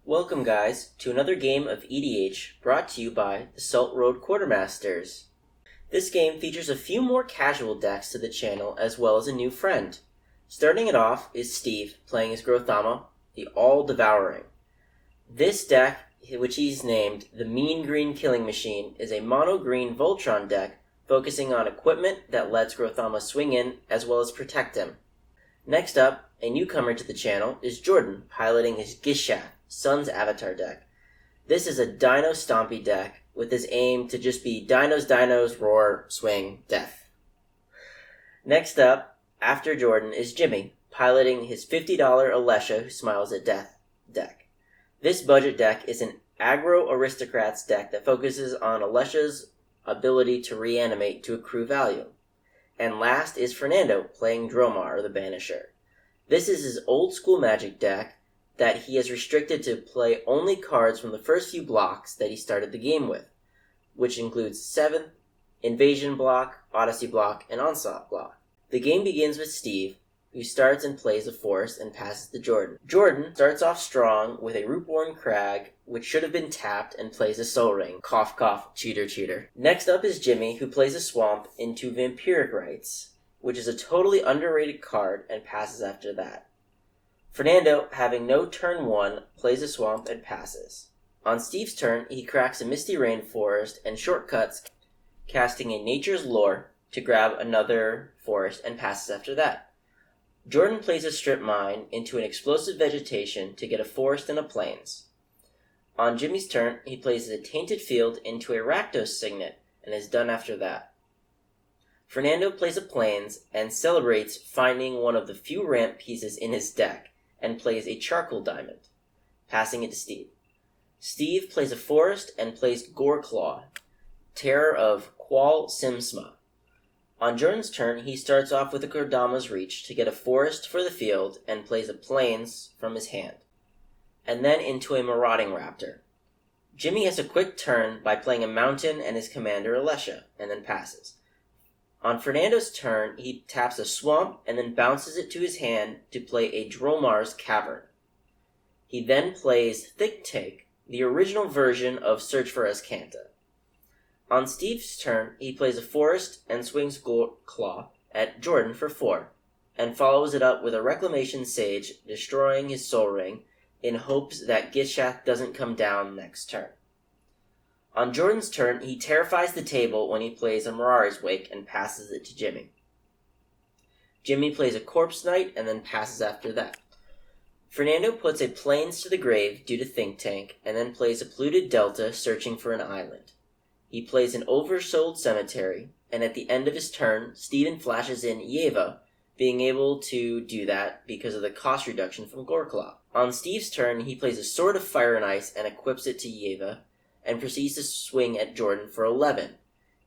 Welcome guys to another game of EDH brought to you by the Salt Road Quartermasters. This game features a few more casual decks to the channel as well as a new friend. Starting it off is Steve playing as Grothama, the All-Devouring. This deck, which he's named the Mean Green Killing Machine, is a mono-green Voltron deck focusing on equipment that lets Grothama swing in as well as protect him. Next up, a newcomer to the channel is Jordan piloting his Gishath, Sun's Avatar deck. This is a Dino Stompy deck with his aim to just be dinos, roar, swing, death. Next up, after Jordan, is Jimmy, piloting his $50 Alesha Who Smiles at Death deck. This budget deck is an Aggro Aristocrats deck that focuses on Alesha's ability to reanimate to accrue value. And last is Fernando playing Dromar, the Banisher. This is his old school Magic deck that he has restricted to play only cards from the first few blocks that he started the game with, which includes 7th, Invasion block, Odyssey block, and Onslaught block. The game begins with Steve, who starts and plays a forest and passes to Jordan. Jordan starts off strong with a Rootborn Crag, which should have been tapped, and plays a Soul Ring. Cough cough, cheater. Next up is Jimmy, who plays a Swamp into Vampiric Rites, which is a totally underrated card, and passes after that. Fernando, having no turn 1, plays a Swamp and passes. On Steve's turn, he cracks a Misty Rainforest and shortcuts, casting a Nature's Lore to grab another forest and passes after that. Jordan plays a Strip Mine into an Explosive Vegetation to get a forest and a plains. On Jimmy's turn, he places a Tainted Field into a Rakdos Signet and is done after that. Fernando plays a plains and celebrates finding one of the few ramp pieces in his deck and plays a Charcoal Diamond, passing it to Steve. Steve plays a forest and plays Goreclaw, Terror of Qual Simsma. On Jordan's turn, he starts off with a Grothama's Reach to get a forest for the field and plays a plains from his hand, and then into a Marauding Raptor. Jimmy has a quick turn by playing a mountain and his commander Alesha, and then passes. On Fernando's turn, he taps a Swamp and then bounces it to his hand to play a Dromar's Cavern. He then plays Think Tank, the original version of Search for Azcanta. On Steve's turn, he plays a forest and swings Claw at Jordan for 4, and follows it up with a Reclamation Sage, destroying his Soul Ring, in hopes that Gishath doesn't come down next turn. On Jordan's turn, he terrifies the table when he plays a Mirari's Wake and passes it to Jimmy. Jimmy plays a Corpse Knight and then passes after that. Fernando puts a Plains to the grave due to Think Tank, and then plays a Polluted Delta searching for an island. He plays an Oversold Cemetery, and at the end of his turn, Steven flashes in Yeva, being able to do that because of the cost reduction from Goreclaw. On Steve's turn, he plays a Sword of Fire and Ice and equips it to Yeva, and proceeds to swing at Jordan for 11.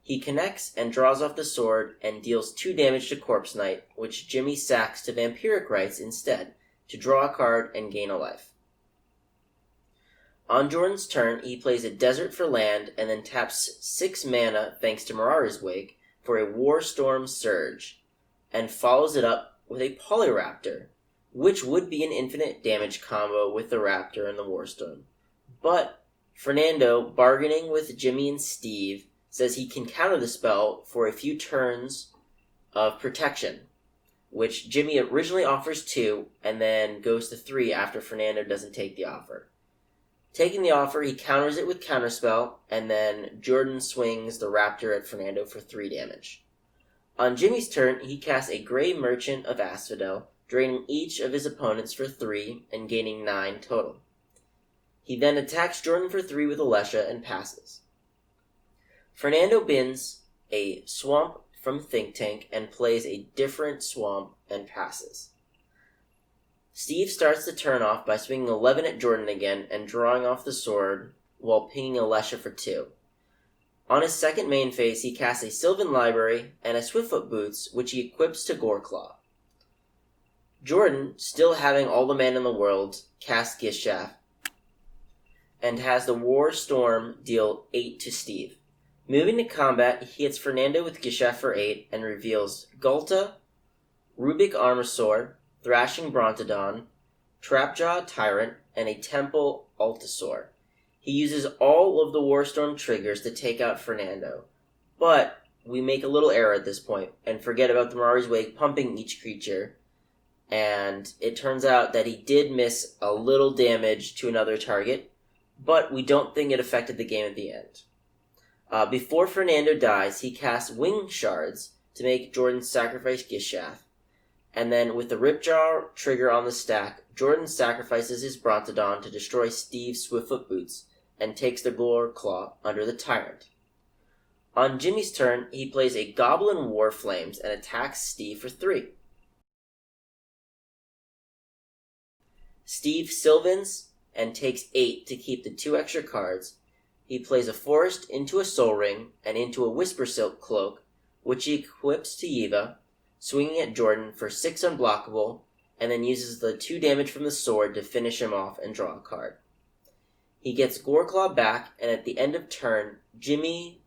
He connects and draws off the sword and deals 2 damage to Corpse Knight, which Jimmy sacks to Vampiric Rites instead, to draw a card and gain a life. On Jordan's turn, he plays a Desert for land and then taps 6 mana thanks to Mirari's Wake for a Warstorm Surge, and follows it up with a Polyraptor, which would be an infinite damage combo with the Raptor and the Warstorm. But Fernando, bargaining with Jimmy and Steve, says he can counter the spell for a few turns of protection, which Jimmy originally offers 2 and then goes to 3 after Fernando doesn't take the offer. Taking the offer, he counters it with Counterspell, and then Jordan swings the Raptor at Fernando for 3 damage. On Jimmy's turn, he casts a Grey Merchant of Asphodel, draining each of his opponents for 3 and gaining 9 total. He then attacks Jordan for 3 with Alesha and passes. Fernando bins a Swamp from Think Tank and plays a different Swamp and passes. Steve starts the turn off by swinging 11 at Jordan again and drawing off the sword while pinging Alesha for 2. On his second main phase, he casts a Sylvan Library and a Swiftfoot Boots, which he equips to Goreclaw. Jordan, still having all the mana in the world, casts Gishath and has the War Storm deal 8 to Steve. Moving to combat, he hits Fernando with Gishath for 8 and reveals Ghalta, Rubik Armasaur, Thrashing Brontodon, Trapjaw Tyrant, and a Temple Altasaur. He uses all of the Warstorm triggers to take out Fernando, but we make a little error at this point and forget about the Mirari's Wake pumping each creature, and it turns out that he did miss a little damage to another target, but we don't think it affected the game at the end. Before Fernando dies, he casts Wing Shards to make Jordan sacrifice Gishath, and then with the Ripjaw trigger on the stack, Jordan sacrifices his Brontodon to destroy Steve's Swiftfoot Boots and takes the Goreclaw under the Tyrant. On Jimmy's turn, he plays a Goblin Warflames and attacks Steve for 3. Steve Sylvans and takes 8 to keep the 2 extra cards. He plays a Forest into a Soul Ring and into a Whisper Silk Cloak, which he equips to Yiva, swinging at Jordan for 6 unblockable, and then uses the 2 damage from the sword to finish him off and draw a card. He gets Goreclaw back, and at the end of turn, Jimmy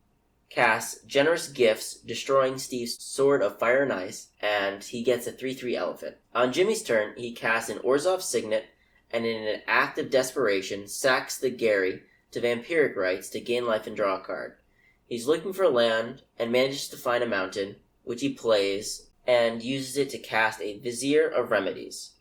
casts Generous Gifts, destroying Steve's Sword of Fire and Ice, and he gets a 3/3 Elephant. On Jimmy's turn, he casts an Orzhov Signet, and in an act of desperation, sacks the Gary to Vampiric Rites to gain life and draw a card. He's looking for land, and manages to find a mountain, which he plays, and uses it to cast a Vizier of Remedies.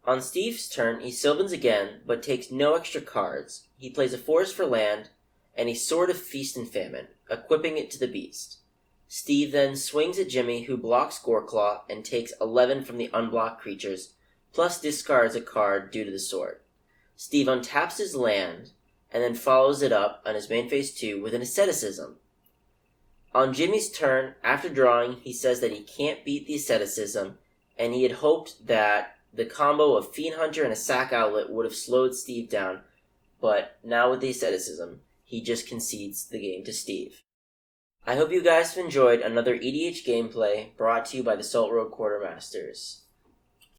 On Steve's turn, he Sylvans again, but takes no extra cards. He plays a Forest for land, and a Sword of Feast and Famine, equipping it to the beast. Steve then swings at Jimmy, who blocks Goreclaw, and takes 11 from the unblocked creatures, plus discards a card due to the sword. Steve untaps his land, and then follows it up on his main phase 2 with an Asceticism. On Jimmy's turn, after drawing, he says that he can't beat the Asceticism, and he had hoped that the combo of Fiend Hunter and a Sack Outlet would have slowed Steve down, but now with the Asceticism, he just concedes the game to Steve. I hope you guys have enjoyed another EDH gameplay brought to you by the Salt Road Quartermasters.